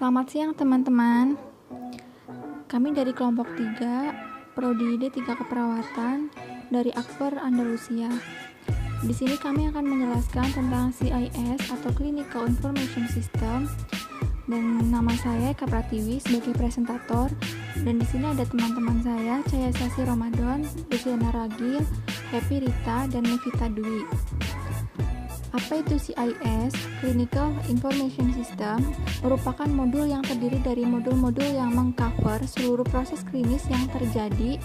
Selamat siang teman-teman. Kami dari kelompok 3, Prodi D3 Keperawatan dari Akper Andalusia. Di sini kami akan menjelaskan tentang CIS atau Clinical Information System, dan nama saya Eka Pratiwi sebagai presentator. Dan di sini ada teman-teman saya, Cahya Sasi Ramadan, Luciana Ragil, Happy Rita, dan Nevita Dwi. Apa itu CIS? Clinical Information System merupakan modul yang terdiri dari modul-modul yang mengcover seluruh proses klinis yang terjadi,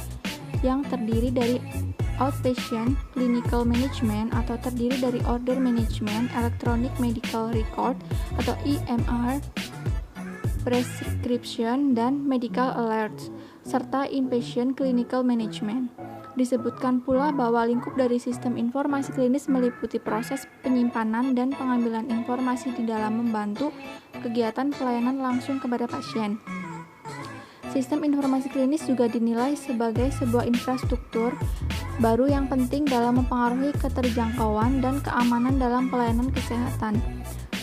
yang terdiri dari outpatient clinical management atau terdiri dari order management, electronic medical record atau EMR, prescription, dan medical alerts, serta inpatient clinical management. Disebutkan pula bahwa lingkup dari sistem informasi klinis meliputi proses penyimpanan dan pengambilan informasi di dalam membantu kegiatan pelayanan langsung kepada pasien. Sistem informasi klinis juga dinilai sebagai sebuah infrastruktur baru yang penting dalam mempengaruhi keterjangkauan dan keamanan dalam pelayanan kesehatan.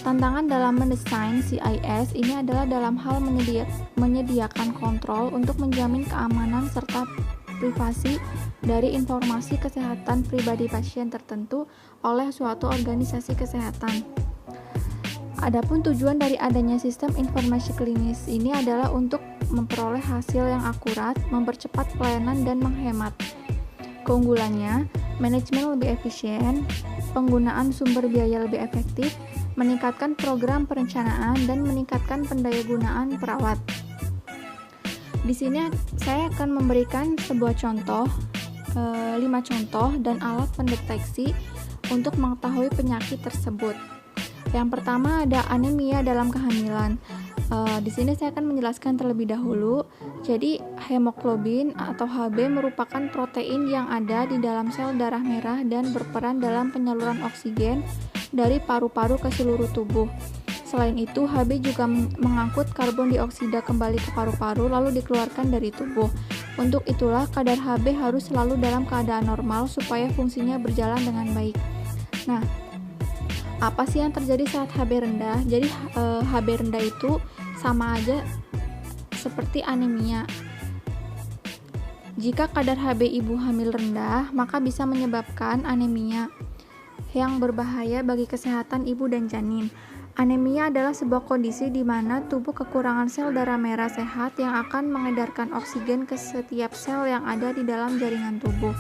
Tantangan dalam mendesain CIS ini adalah dalam hal menyediakan kontrol untuk menjamin keamanan serta privasi dari informasi kesehatan pribadi pasien tertentu oleh suatu organisasi kesehatan. Adapun tujuan dari adanya sistem informasi klinis ini adalah untuk memperoleh hasil yang akurat, mempercepat pelayanan, dan menghemat. Keunggulannya, manajemen lebih efisien, penggunaan sumber biaya lebih efektif, meningkatkan program perencanaan, dan meningkatkan pendayagunaan perawat. Di sini saya akan memberikan sebuah contoh, 5 contoh dan alat pendeteksi untuk mengetahui penyakit tersebut. Yang pertama ada anemia dalam kehamilan. Di sini saya akan menjelaskan terlebih dahulu. Jadi hemoglobin atau Hb merupakan protein yang ada di dalam sel darah merah dan berperan dalam penyaluran oksigen dari paru-paru ke seluruh tubuh. Selain itu, Hb juga mengangkut karbon dioksida kembali ke paru-paru lalu dikeluarkan dari tubuh. Untuk itulah kadar Hb harus selalu dalam keadaan normal supaya fungsinya berjalan dengan baik. Nah, apa sih yang terjadi saat Hb rendah? Jadi Hb rendah itu sama aja seperti anemia. Jika kadar Hb ibu hamil rendah, maka bisa menyebabkan anemia yang berbahaya bagi kesehatan ibu dan janin. Anemia adalah sebuah kondisi di mana tubuh kekurangan sel darah merah sehat yang akan mengedarkan oksigen ke setiap sel yang ada di dalam jaringan tubuh.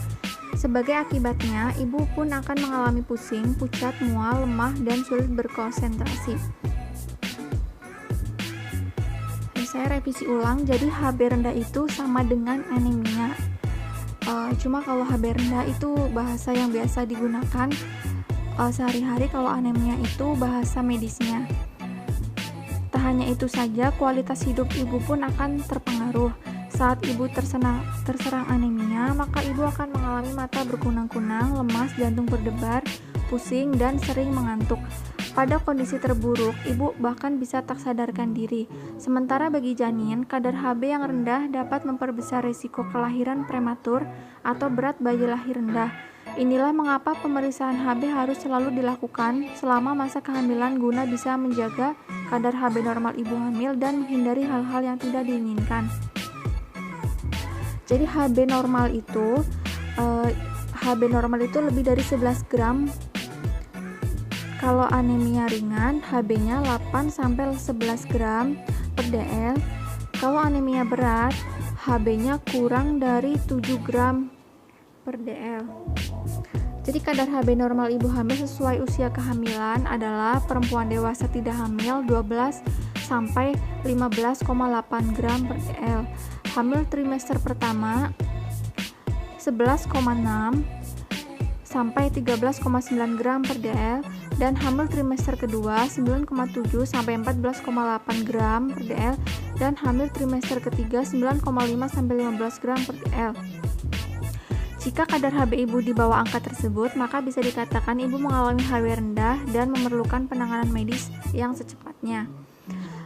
Sebagai akibatnya, ibu pun akan mengalami pusing, pucat, mual, lemah, dan sulit berkonsentrasi. Saya revisi ulang, jadi Hb rendah itu sama dengan anemia. Cuma kalau Hb rendah itu bahasa yang biasa digunakan sehari-hari, kalau anemia itu bahasa medisnya. Tak hanya itu saja, kualitas hidup ibu pun akan terpengaruh. Saat ibu terserang anemia, maka ibu akan mengalami mata berkunang-kunang, lemas, jantung berdebar, pusing, dan sering mengantuk. Pada kondisi terburuk, ibu bahkan bisa tak sadarkan diri. Sementara bagi janin, kadar Hb yang rendah dapat memperbesar risiko kelahiran prematur atau berat bayi lahir rendah. Inilah mengapa pemeriksaan Hb harus selalu dilakukan selama masa kehamilan guna bisa menjaga kadar Hb normal ibu hamil dan menghindari hal-hal yang tidak diinginkan. Jadi Hb normal itu lebih dari 11 gram. Kalau anemia ringan, Hb-nya 8-11 gram per dl. Kalau anemia berat, Hb-nya kurang dari 7 gram per dl. Jadi kadar Hb normal ibu hamil sesuai usia kehamilan adalah perempuan dewasa tidak hamil 12-15,8 gram per dl. Hamil trimester pertama 11,6 sampai 13,9 gram per dl, dan hamil trimester kedua 9,7 sampai 14,8 gram per dl, dan hamil trimester ketiga 9,5 sampai 15 gram per dl. Jika kadar Hb ibu di bawah angka tersebut, maka bisa dikatakan ibu mengalami Hb rendah dan memerlukan penanganan medis yang secepatnya.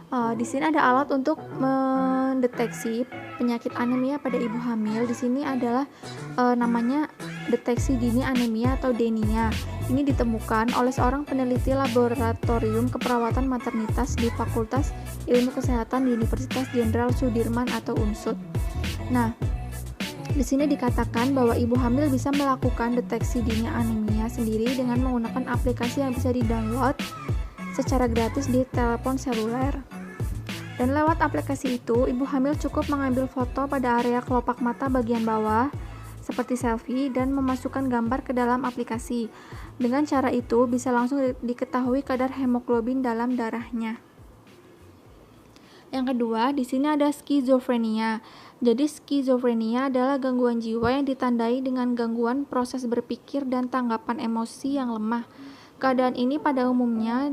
Di sini ada alat untuk mendeteksi penyakit anemia pada ibu hamil. Di sini adalah namanya deteksi dini anemia atau DENIA. Ini ditemukan oleh seorang peneliti laboratorium keperawatan maternitas di Fakultas Ilmu Kesehatan di Universitas Jenderal Sudirman atau UNSUD. Nah, di sini dikatakan bahwa ibu hamil bisa melakukan deteksi dini anemia sendiri dengan menggunakan aplikasi yang bisa di-download secara gratis di telepon seluler. Dan lewat aplikasi itu, ibu hamil cukup mengambil foto pada area kelopak mata bagian bawah, seperti selfie, dan memasukkan gambar ke dalam aplikasi. Dengan cara itu, bisa langsung diketahui kadar hemoglobin dalam darahnya. Yang kedua, di sini ada skizofrenia. Jadi, skizofrenia adalah gangguan jiwa yang ditandai dengan gangguan proses berpikir dan tanggapan emosi yang lemah. Keadaan ini pada umumnya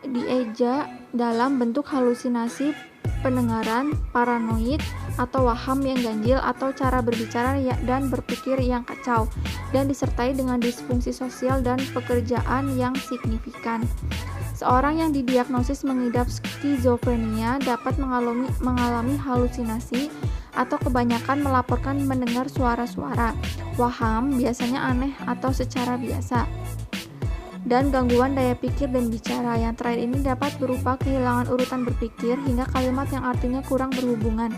dieja dalam bentuk halusinasi pendengaran, paranoid, atau waham yang ganjil, atau cara berbicara dan berpikir yang kacau, dan disertai dengan disfungsi sosial dan pekerjaan yang signifikan. Seorang yang didiagnosis mengidap skizofrenia dapat mengalami halusinasi atau kebanyakan melaporkan mendengar suara-suara, waham biasanya aneh atau secara biasa, dan gangguan daya pikir dan bicara. Yang terakhir ini dapat berupa kehilangan urutan berpikir hingga kalimat yang artinya kurang berhubungan,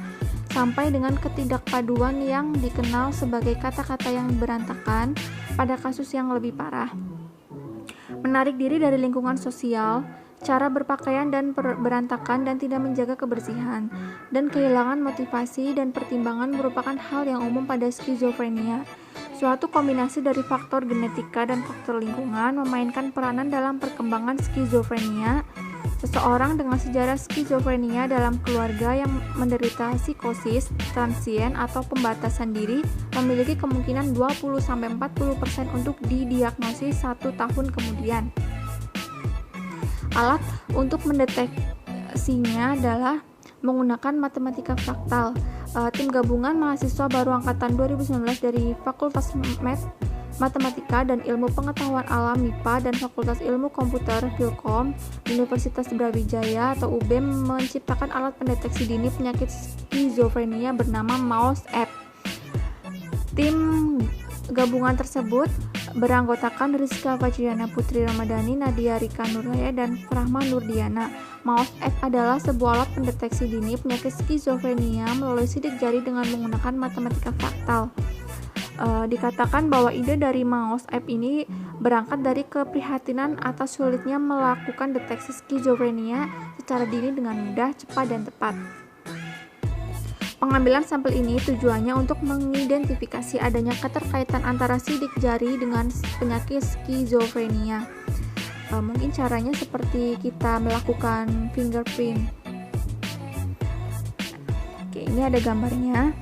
sampai dengan ketidakpaduan yang dikenal sebagai kata-kata yang berantakan pada kasus yang lebih parah. Menarik diri dari lingkungan sosial, cara berpakaian dan berantakan dan tidak menjaga kebersihan, dan kehilangan motivasi dan pertimbangan merupakan hal yang umum pada skizofrenia. Suatu kombinasi dari faktor genetika dan faktor lingkungan memainkan peranan dalam perkembangan skizofrenia. Seseorang dengan sejarah skizofrenia dalam keluarga yang menderita psikosis transien atau pembatasan diri memiliki kemungkinan 20-40% untuk didiagnosis 1 tahun kemudian. Alat untuk mendeteksinya adalah menggunakan matematika fraktal. Tim gabungan mahasiswa baru angkatan 2019 dari Fakultas Matematika dan Ilmu Pengetahuan Alam MIPA dan Fakultas Ilmu Komputer Filkom Universitas Brawijaya atau UBM menciptakan alat pendeteksi dini penyakit skizofrenia bernama MOUSE-App. Tim gabungan tersebut beranggotakan Rizka Fajriana Putri Ramadhani, Nadia Rika Nuraya, dan Rahma Nurdiana. MOUSE-App adalah sebuah alat pendeteksi dini penyakit skizofrenia melalui sidik jari dengan menggunakan matematika fraktal. Dikatakan bahwa ide dari MOUSE-App ini berangkat dari keprihatinan atas sulitnya melakukan deteksi skizofrenia secara dini dengan mudah, cepat, dan tepat. Pengambilan sampel ini tujuannya untuk mengidentifikasi adanya keterkaitan antara sidik jari dengan penyakit skizofrenia. Mungkin caranya seperti kita melakukan fingerprint. Oke, ini ada gambarnya.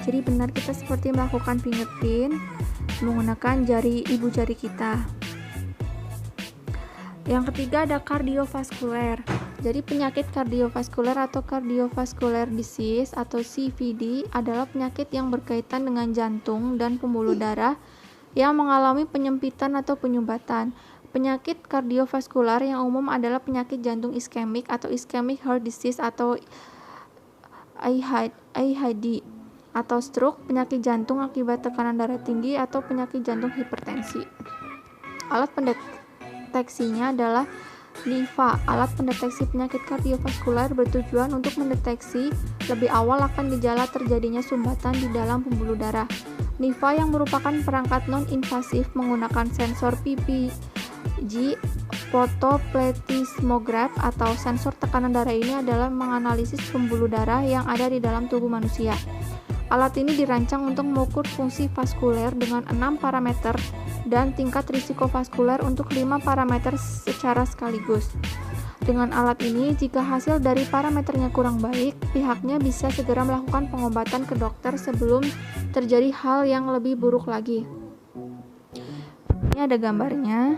Jadi benar kita seperti melakukan fingerprint menggunakan ibu jari kita. Yang ketiga ada kardiovaskuler. Jadi penyakit kardiovaskuler atau cardiovascular disease atau CVD adalah penyakit yang berkaitan dengan jantung dan pembuluh darah yang mengalami penyempitan atau penyumbatan. Penyakit kardiovaskular yang umum adalah penyakit jantung iskemik atau ischemic heart disease atau IHD, atau stroke, penyakit jantung akibat tekanan darah tinggi, atau penyakit jantung hipertensi. Alat pendeteksinya adalah NIVA. Alat pendeteksi penyakit kardiovaskuler bertujuan untuk mendeteksi lebih awal akan gejala terjadinya sumbatan di dalam pembuluh darah. NIVA yang merupakan perangkat non-invasif menggunakan sensor PPG fotoplethysmograph atau sensor tekanan darah ini adalah menganalisis pembuluh darah yang ada di dalam tubuh manusia. Alat ini dirancang untuk mengukur fungsi vaskuler dengan 6 parameter dan tingkat risiko vaskuler untuk 5 parameter secara sekaligus. Dengan alat ini, jika hasil dari parameternya kurang baik, pihaknya bisa segera melakukan pengobatan ke dokter sebelum terjadi hal yang lebih buruk lagi. Ini ada gambarnya.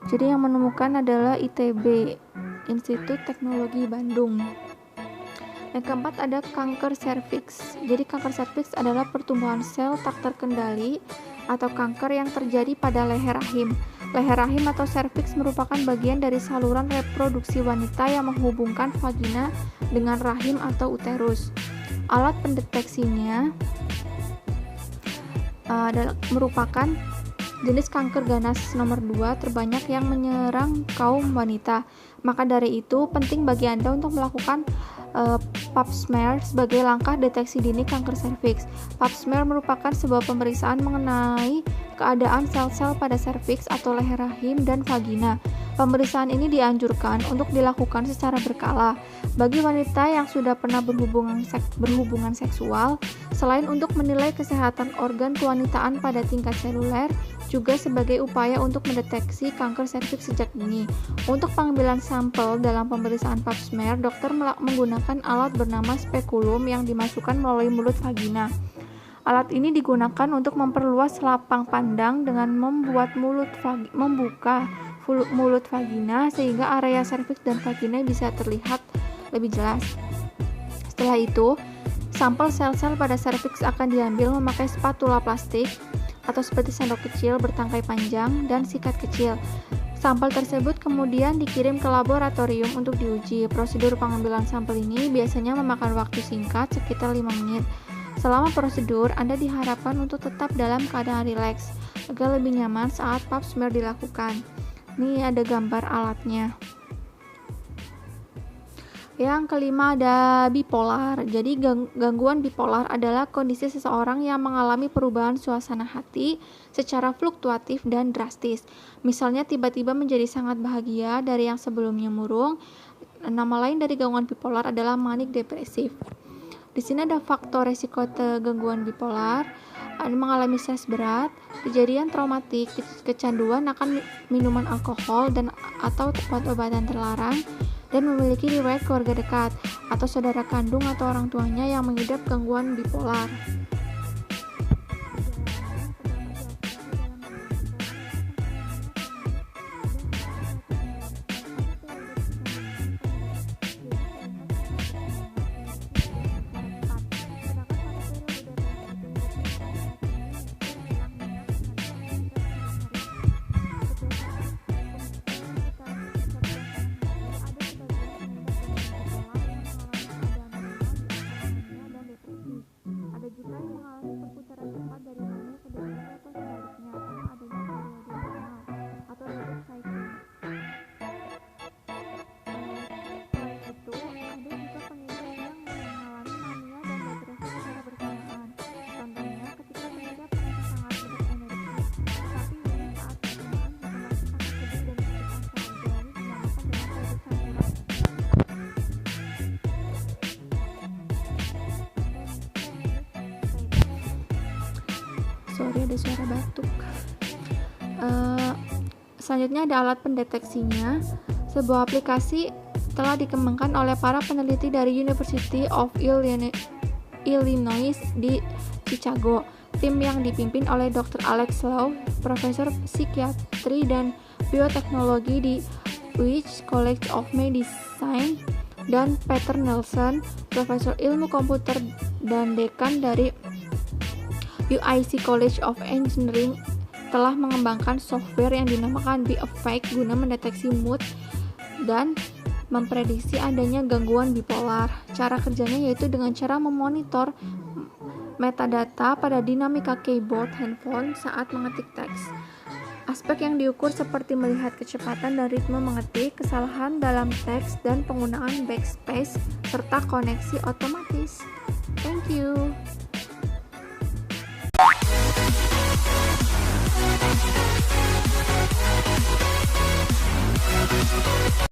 Jadi yang menemukan adalah ITB, Institut Teknologi Bandung. Yang keempat ada kanker serviks. Jadi kanker serviks adalah pertumbuhan sel tak terkendali atau kanker yang terjadi pada leher rahim. Leher rahim atau serviks merupakan bagian dari saluran reproduksi wanita yang menghubungkan vagina dengan rahim atau uterus. Alat pendeteksinya merupakan jenis kanker ganas nomor 2 terbanyak yang menyerang kaum wanita. Maka dari itu, penting bagi Anda untuk melakukan pap smear sebagai langkah deteksi dini kanker serviks. Pap smear merupakan sebuah pemeriksaan mengenai keadaan sel-sel pada serviks atau leher rahim dan vagina. Pemeriksaan ini dianjurkan untuk dilakukan secara berkala bagi wanita yang sudah pernah berhubungan seksual, selain untuk menilai kesehatan organ kewanitaan pada tingkat seluler, juga sebagai upaya untuk mendeteksi kanker serviks sejak dini. Untuk pengambilan sampel dalam pemeriksaan pap smear, dokter menggunakan alat bernama spekulum yang dimasukkan melalui mulut vagina. Alat ini digunakan untuk memperluas lapang pandang dengan membuka mulut vagina sehingga area serviks dan vagina bisa terlihat lebih jelas. Setelah itu, sampel sel-sel pada serviks akan diambil memakai spatula plastik atau seperti sendok kecil bertangkai panjang dan sikat kecil. Sampel tersebut kemudian dikirim ke laboratorium untuk diuji. Prosedur pengambilan sampel ini biasanya memakan waktu singkat sekitar 5 menit. Selama prosedur, Anda diharapkan untuk tetap dalam keadaan rileks agar lebih nyaman saat pap smear dilakukan. Ini ada gambar alatnya. Yang kelima ada bipolar. Jadi gangguan bipolar adalah kondisi seseorang yang mengalami perubahan suasana hati secara fluktuatif dan drastis. Misalnya tiba-tiba menjadi sangat bahagia dari yang sebelumnya murung. Nama lain dari gangguan bipolar adalah manik depresif. Di sini ada faktor resiko gangguan bipolar, mengalami stres berat, kejadian traumatik, kecanduan akan minuman alkohol dan atau obat-obatan terlarang, dan memiliki riwayat keluarga dekat atau saudara kandung atau orang tuanya yang mengidap gangguan bipolar. Sorry, ada suara batuk. Selanjutnya ada alat pendeteksinya. Sebuah aplikasi telah dikembangkan oleh para peneliti dari University of Illinois di Chicago. Tim yang dipimpin oleh Dr. Alex Lowe, profesor psikiatri dan bioteknologi di Wych College of Medicine, dan Peter Nelson, profesor ilmu komputer dan dekan dari UIC College of Engineering, telah mengembangkan software yang dinamakan Be Awake guna mendeteksi mood dan memprediksi adanya gangguan bipolar. Cara kerjanya yaitu dengan cara memonitor metadata pada dinamika keyboard handphone saat mengetik teks. Aspek yang diukur seperti melihat kecepatan dan ritme mengetik, kesalahan dalam teks, dan penggunaan backspace serta koneksi otomatis. Thank you.